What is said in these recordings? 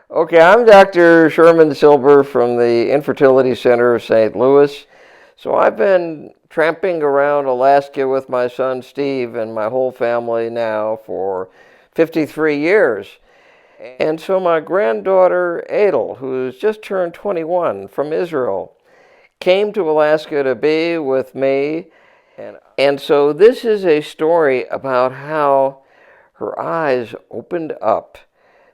Okay, I'm Dr. Sherman Silver from the Infertility Center of St. Louis. So I've been tramping around Alaska with my son Steve and my whole family now for 53 years. And so my granddaughter Aidel, who's just turned 21 from Israel, came to Alaska to be with me. And so this is a story about how her eyes opened up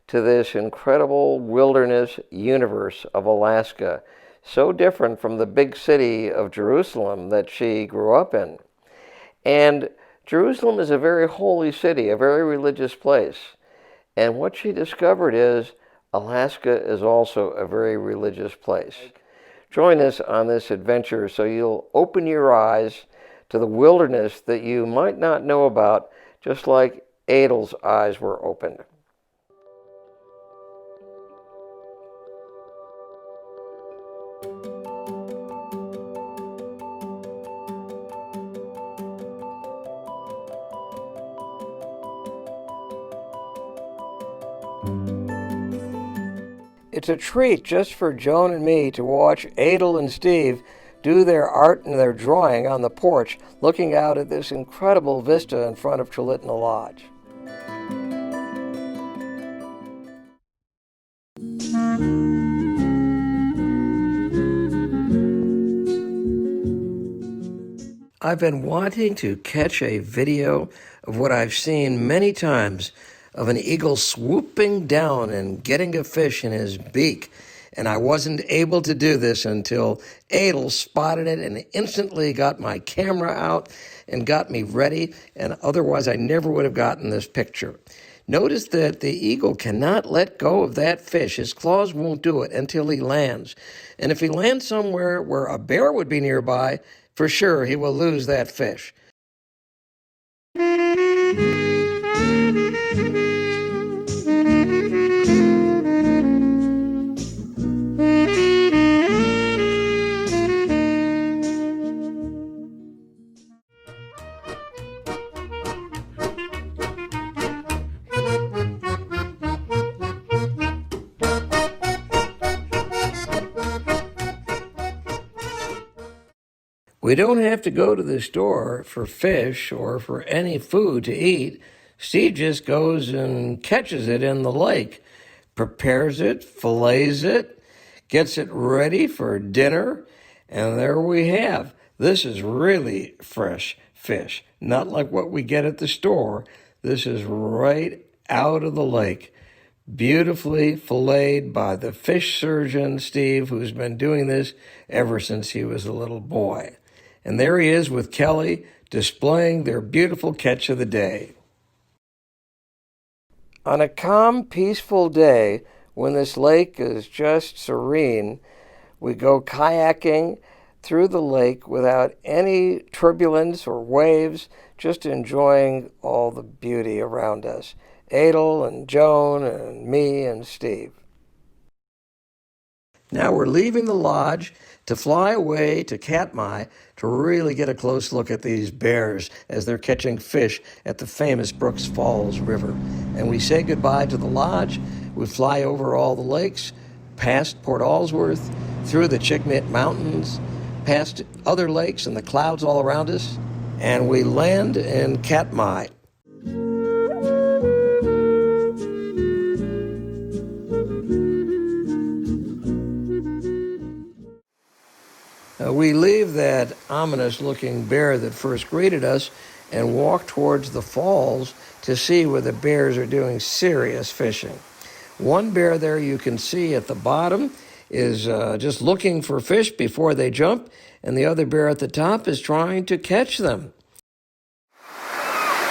to this incredible wilderness universe of Alaska, so different from the big city of Jerusalem that she grew up in. And Jerusalem is a very holy city, a very religious place. And what she discovered is Alaska is also a very religious place. Join us on this adventure so you'll open your eyes to the wilderness that you might not know about, just like Aidel's eyes were opened. It's a treat just for Joan and me to watch Aidel and Steve do their art and their drawing on the porch, looking out at this incredible vista in front of Chalitna Lodge. I've been wanting to catch a video of what I've seen many times of an eagle swooping down and getting a fish in his beak. And I wasn't able to do this until Aidel spotted it and instantly got my camera out and got me ready. And otherwise, I never would have gotten this picture. Notice that the eagle cannot let go of that fish. His claws won't do it until he lands. And if he lands somewhere where a bear would be nearby, for sure he will lose that fish. We don't have to go to the store for fish or for any food to eat. Steve just goes and catches it in the lake, prepares it, fillets it, gets it ready for dinner, and there we have. This is really fresh fish, not like what we get at the store. This is right out of the lake, beautifully filleted by the fish surgeon, Steve, who's been doing this ever since he was a little boy. And there he is with Kelly displaying their beautiful catch of the day. On a calm, peaceful day, when this lake is just serene, we go kayaking through the lake without any turbulence or waves, just enjoying all the beauty around us. Aidel and Joan and me and Steve. Now we're leaving the lodge to fly away to Katmai to really get a close look at these bears as they're catching fish at the famous Brooks Falls River. And we say goodbye to the lodge. We fly over all the lakes, past Port Allsworth, through the Chigmit Mountains, past other lakes and the clouds all around us, and we land in Katmai. We leave that ominous-looking bear that first greeted us and walk towards the falls to see where the bears are doing serious fishing. One bear there you can see at the bottom is just looking for fish before they jump, and the other bear at the top is trying to catch them.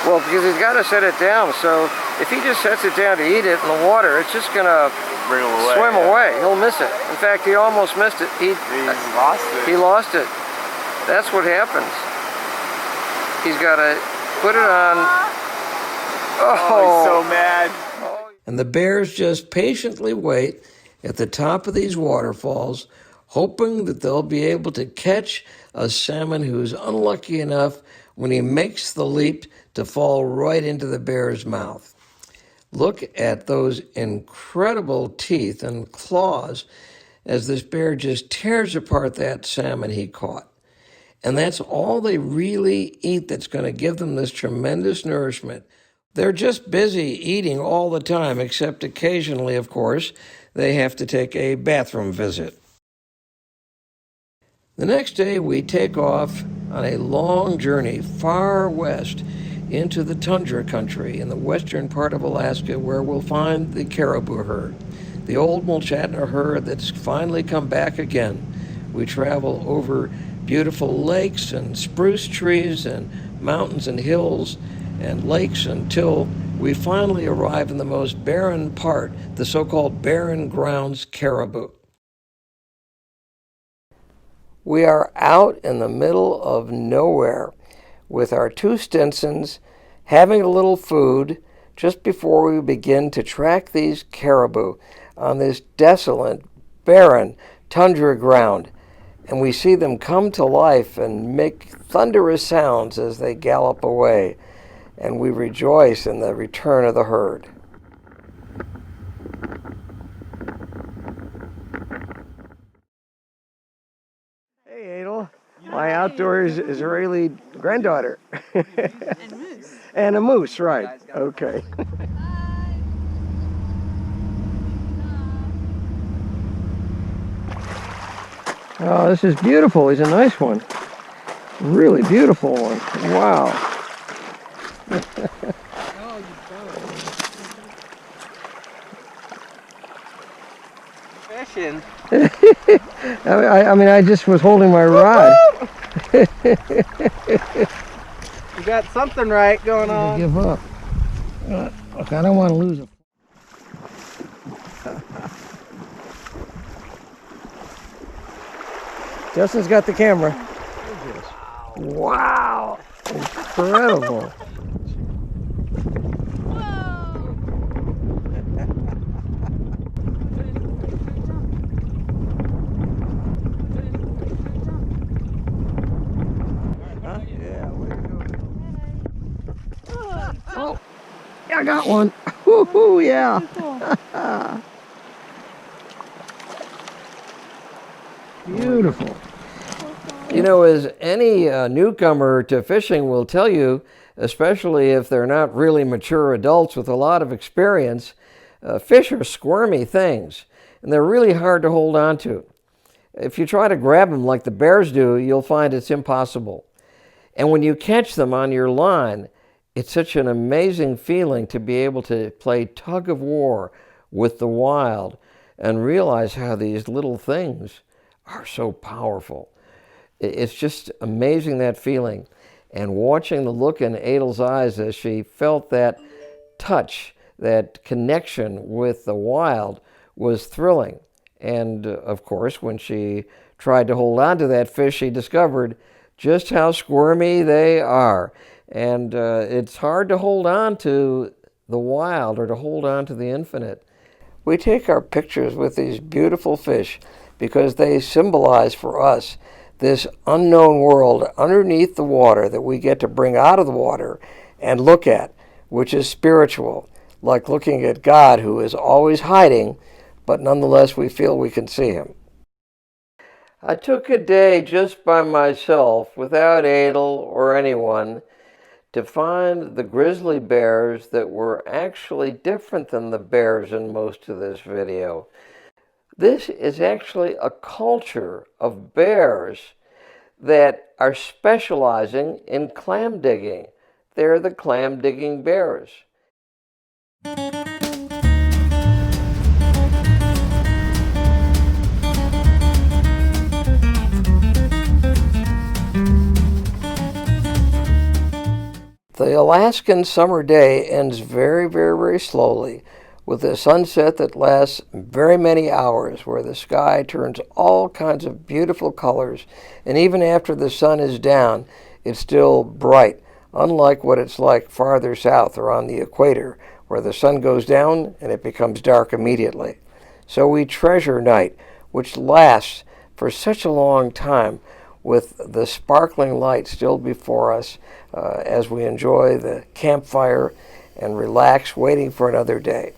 Well, because he's got to set it down, so if he just sets it down to eat it in the water, it's just going to swim away. He'll miss it. In fact, he almost missed it. He lost it. He lost it. That's what happens. He's got to put it on. Oh, he's so mad. And the bears just patiently wait at the top of these waterfalls, hoping that they'll be able to catch a salmon who's unlucky enough when he makes the leap to fall right into the bear's mouth. Look at those incredible teeth and claws as this bear just tears apart that salmon he caught. And that's all they really eat that's going to give them this tremendous nourishment. They're just busy eating all the time, except occasionally, of course, they have to take a bathroom visit. The next day, we take off on a long journey far west into the tundra country in the western part of Alaska, where we'll find the caribou herd, the old Mulchatna herd that's finally come back again. We travel over beautiful lakes and spruce trees and mountains and hills and lakes until we finally arrive in the most barren part, the so-called Barren Grounds caribou. We are out in the middle of nowhere with our two Stinsons, having a little food just before we begin to track these caribou on this desolate, barren tundra ground. And we see them come to life and make thunderous sounds as they gallop away. And we rejoice in the return of the herd. Hey, Aidel. My outdoors Israeli granddaughter. And moose. And a moose, right. Okay. Oh, this is beautiful. He's a nice one. Really beautiful one. Wow. Fishing. I mean, I just was holding my rod. You got something right going on. Give up. Look, I don't want to lose it. Justin's got the camera. Wow! Incredible. Oh, yeah, I got one. Woohoo, yeah. Beautiful. You know, as any newcomer to fishing will tell you, especially if they're not really mature adults with a lot of experience, fish are squirmy things, and they're really hard to hold on to. If you try to grab them like the bears do, you'll find it's impossible. And when you catch them on your line, it's such an amazing feeling to be able to play tug of war with the wild and realize how these little things are so powerful. It's just amazing, that feeling. And watching the look in Aidel's eyes as she felt that touch, that connection with the wild, was thrilling. And of course, when she tried to hold on to that fish, she discovered just how squirmy they are. And it's hard to hold on to the wild or to hold on to the infinite. We take our pictures with these beautiful fish because they symbolize for us this unknown world underneath the water that we get to bring out of the water and look at, which is spiritual, like looking at God, who is always hiding, but nonetheless we feel we can see him. I took a day just by myself, without Aidel or anyone, to find the grizzly bears that were actually different than the bears in most of this video. This is actually a culture of bears that are specializing in clam digging. They're the clam digging bears. The Alaskan summer day ends very, very, very slowly, with a sunset that lasts very many hours, where the sky turns all kinds of beautiful colors, and even after the sun is down, it's still bright, unlike what it's like farther south or on the equator, where the sun goes down and it becomes dark immediately. So we treasure night, which lasts for such a long time, with the sparkling light still before us as we enjoy the campfire and relax waiting for another day.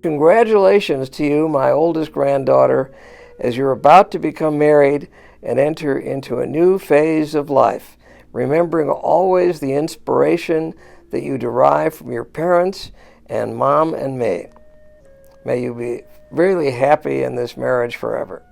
Congratulations to you, my oldest granddaughter, as you're about to become married and enter into a new phase of life, remembering always the inspiration that you derive from your parents and Mom and me. May you be really happy in this marriage forever.